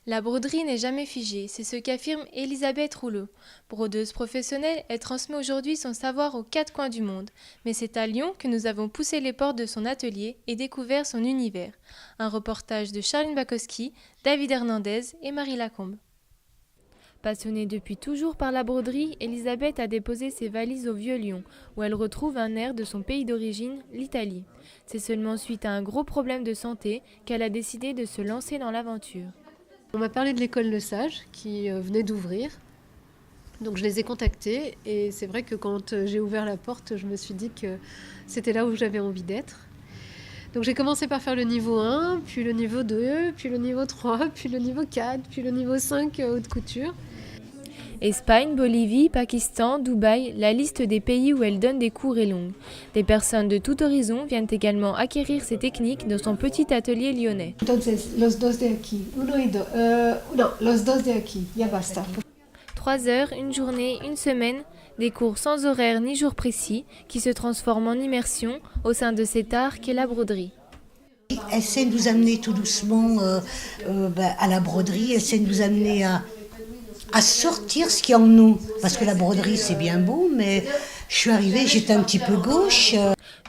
La broderie n'est jamais figée, c'est ce qu'affirme Elisabeth Rouleau. Brodeuse professionnelle, elle transmet aujourd'hui son savoir aux quatre coins du monde. Mais c'est à Lyon que nous avons poussé les portes de son atelier et découvert son univers. Un reportage de Charline Bakowski, David Hernandez et Marie Lacombe. Passionnée depuis toujours par la broderie, Elisabeth a déposé ses valises au Vieux-Lyon, où elle retrouve un air de son pays d'origine, l'Italie. C'est seulement suite à un gros problème de santé qu'elle a décidé de se lancer dans l'aventure. On m'a parlé de l'école Le Sage qui venait d'ouvrir. Donc je les ai contactés et c'est vrai que quand j'ai ouvert la porte, je me suis dit que c'était là où j'avais envie d'être. Donc j'ai commencé par faire le niveau 1, puis le niveau 2, puis le niveau 3, puis le niveau 4, puis le niveau 5 haute couture. Espagne, Bolivie, Pakistan, Dubaï, la liste des pays où elle donne des cours est longue. Des personnes de tout horizon viennent également acquérir ces techniques dans son petit atelier lyonnais. Entonces, los dos de aquí, uno y dos, no, los dos de aquí, ya basta. 3 heures, une journée, une semaine, des cours sans horaire ni jour précis qui se transforment en immersion au sein de cet art qu'est la broderie. Essaie de nous amener tout doucement à la broderie, essaie de nous amener à sortir ce qu'il y a en nous. Parce que la broderie, c'est bien beau, mais je suis arrivée, j'étais un petit peu gauche.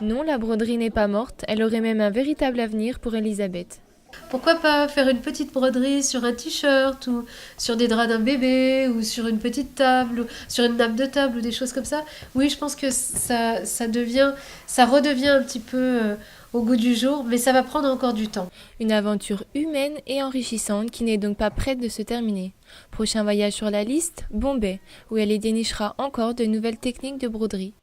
Non, la broderie n'est pas morte, elle aurait même un véritable avenir pour Elisabeth. Pourquoi pas faire une petite broderie sur un t-shirt ou sur des draps d'un bébé ou sur une petite table ou sur une nappe de table ou des choses comme ça. Oui, je pense que ça redevient un petit peu au goût du jour, mais ça va prendre encore du temps. Une aventure humaine et enrichissante qui n'est donc pas prête de se terminer. Prochain voyage sur la liste, Bombay, où elle y dénichera encore de nouvelles techniques de broderie.